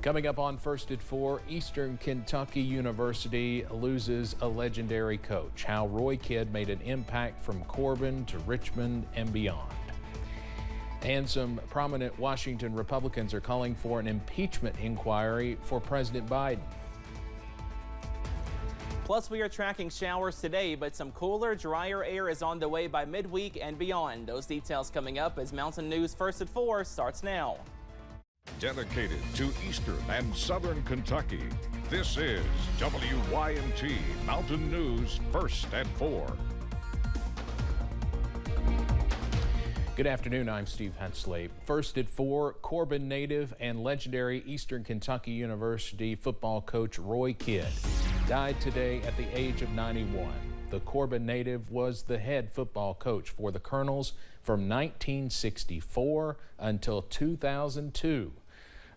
Coming up on First at 4, Eastern Kentucky University loses a legendary coach. How Roy Kidd made an impact from Corbin to Richmond and beyond. And some prominent Washington Republicans are calling for an impeachment inquiry for President Biden. Plus, we are tracking showers today, but some cooler, drier air is on the way by midweek and beyond. Those details coming up as Mountain News First at 4 starts now. Dedicated to Eastern and Southern Kentucky, this is WYMT Mountain News First at 4. Good afternoon, I'm Steve Hensley. First at 4, Corbin native and legendary Eastern Kentucky University football coach Roy Kidd died today at the age of 91. The Corbin native was the head football coach for the Colonels from 1964 until 2002.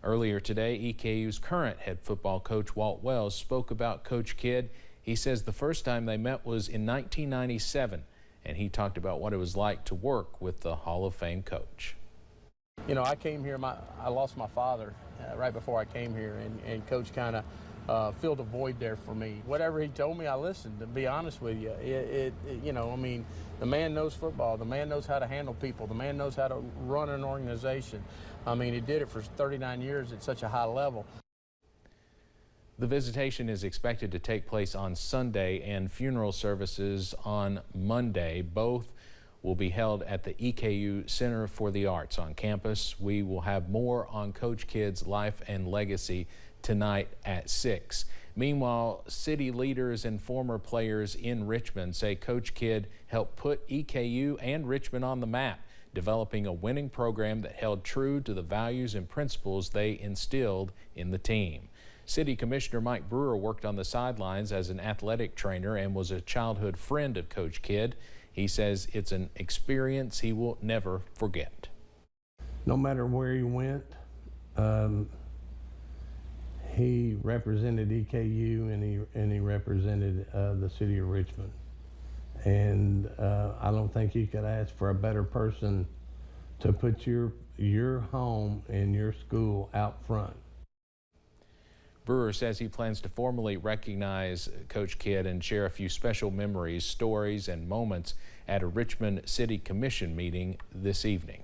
Earlier today, EKU's current head football coach Walt Wells spoke about Coach Kidd. He says the first time they met was in 1997, and he talked about what it was like to work with the Hall of Fame coach. You know, I came here, I lost my father right before I came here, and Coach kind of filled a void there for me. Whatever he told me, I listened, to be honest with you. You know, I mean, the man knows football. The man knows how to handle people. The man knows how to run an organization. I mean, he did it for 39 years at such a high level. The visitation is expected to take place on Sunday and funeral services on Monday. Both will be held at the EKU Center for the Arts on campus. We will have more on Coach Kidd's life and legacy tonight at 6. Meanwhile, city leaders and former players in Richmond say Coach Kidd helped put EKU and Richmond on the map, developing a winning program that held true to the values and principles they instilled in the team. City Commissioner Mike Brewer worked on the sidelines as an athletic trainer and was a childhood friend of Coach Kidd. He says it's an experience he will never forget. No matter where he went, he represented EKU and he represented the city of Richmond. And I don't think you could ask for a better person to put your home and your school out front. Brewer says he plans to formally recognize Coach Kidd and share a few special memories, stories, and moments at a Richmond City Commission meeting this evening.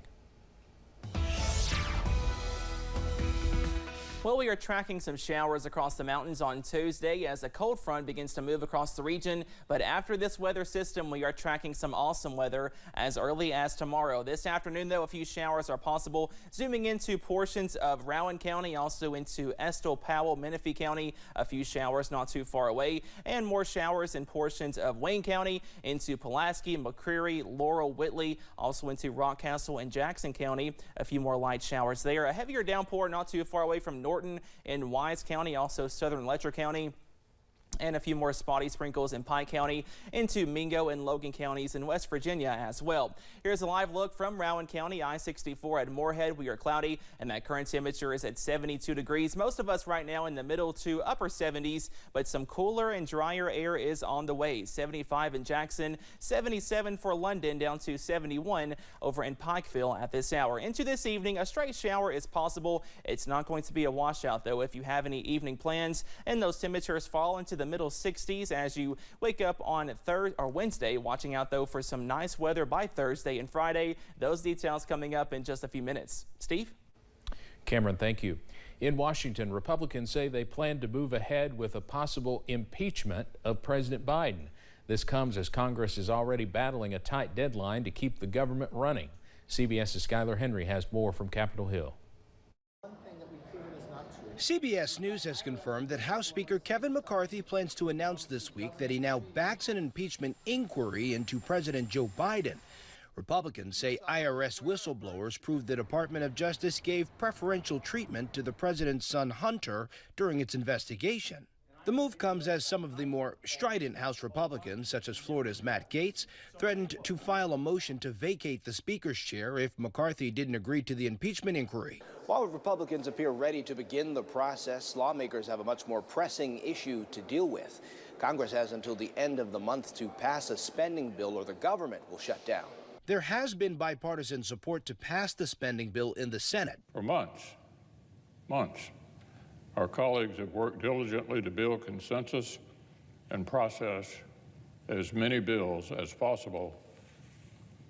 Well, we are tracking some showers across the mountains on Tuesday as a cold front begins to move across the region. But after this weather system, we are tracking some awesome weather as early as tomorrow. This afternoon, though, a few showers are possible, zooming into portions of Rowan County, also into Estill, Powell, Menifee County. A few showers not too far away, and more showers in portions of Wayne County, into Pulaski, McCreary, Laurel, Whitley, also into Rockcastle and Jackson County. A few more light showers there. A heavier downpour not too far away from Norton in Wise County, also southern Letcher County, and a few more spotty sprinkles in Pike County, into Mingo and Logan counties in West Virginia as well. Here's a live look from Rowan County, I-64 at Moorhead. We are cloudy, and that current temperature is at 72 degrees. Most of us right now in the middle to upper 70s, but some cooler and drier air is on the way. 75 in Jackson, 77 for London, down to 71 over in Pikeville at this hour. Into this evening, a stray shower is possible. It's not going to be a washout, though, if you have any evening plans, and those temperatures fall into the middle 60s as you wake up on Wednesday. Watching out, though, for some nice weather by Thursday and Friday. Those details coming up in just a few minutes. Steve? Cameron, thank you. In Washington, Republicans say they plan to move ahead with a possible impeachment of President Biden. This comes as Congress is already battling a tight deadline to keep the government running. CBS's Skylar Henry has more from Capitol Hill. CBS News has confirmed that House Speaker Kevin McCarthy plans to announce this week that he now backs an impeachment inquiry into President Joe Biden. Republicans say IRS whistleblowers proved the Department of Justice gave preferential treatment to the president's son Hunter during its investigation. The move comes as some of the more strident House Republicans, such as Florida's Matt Gaetz, threatened to file a motion to vacate the Speaker's chair if McCarthy didn't agree to the impeachment inquiry. While Republicans appear ready to begin the process, lawmakers have a much more pressing issue to deal with. Congress has until the end of the month to pass a spending bill or the government will shut down. There has been bipartisan support to pass the spending bill in the Senate. For months. Our colleagues have worked diligently to build consensus and process as many bills as possible,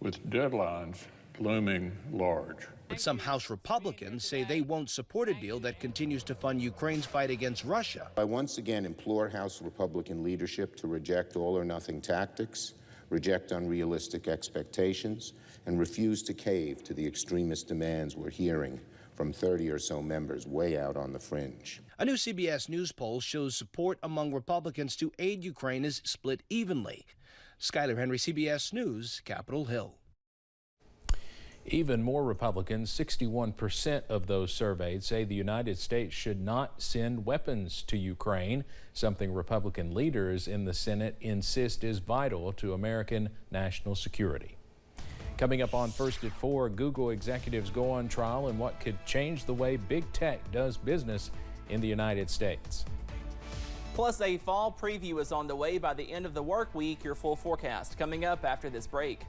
with deadlines looming large. But some House Republicans say they won't support a deal that continues to fund Ukraine's fight against Russia. I once again implore House Republican leadership to reject all-or-nothing tactics, reject unrealistic expectations, and refuse to cave to the extremist demands we're hearing from 30 or so members way out on the fringe. A new CBS News poll shows support among Republicans to aid Ukraine is split evenly. Skyler Henry, CBS News, Capitol Hill. Even more Republicans, 61% of those surveyed, say the United States should not send weapons to Ukraine, something Republican leaders in the Senate insist is vital to American national security. Coming up on First at 4, Google executives go on trial in what could change the way big tech does business in the United States. Plus, a fall preview is on the way by the end of the work week. Your full forecast coming up after this break.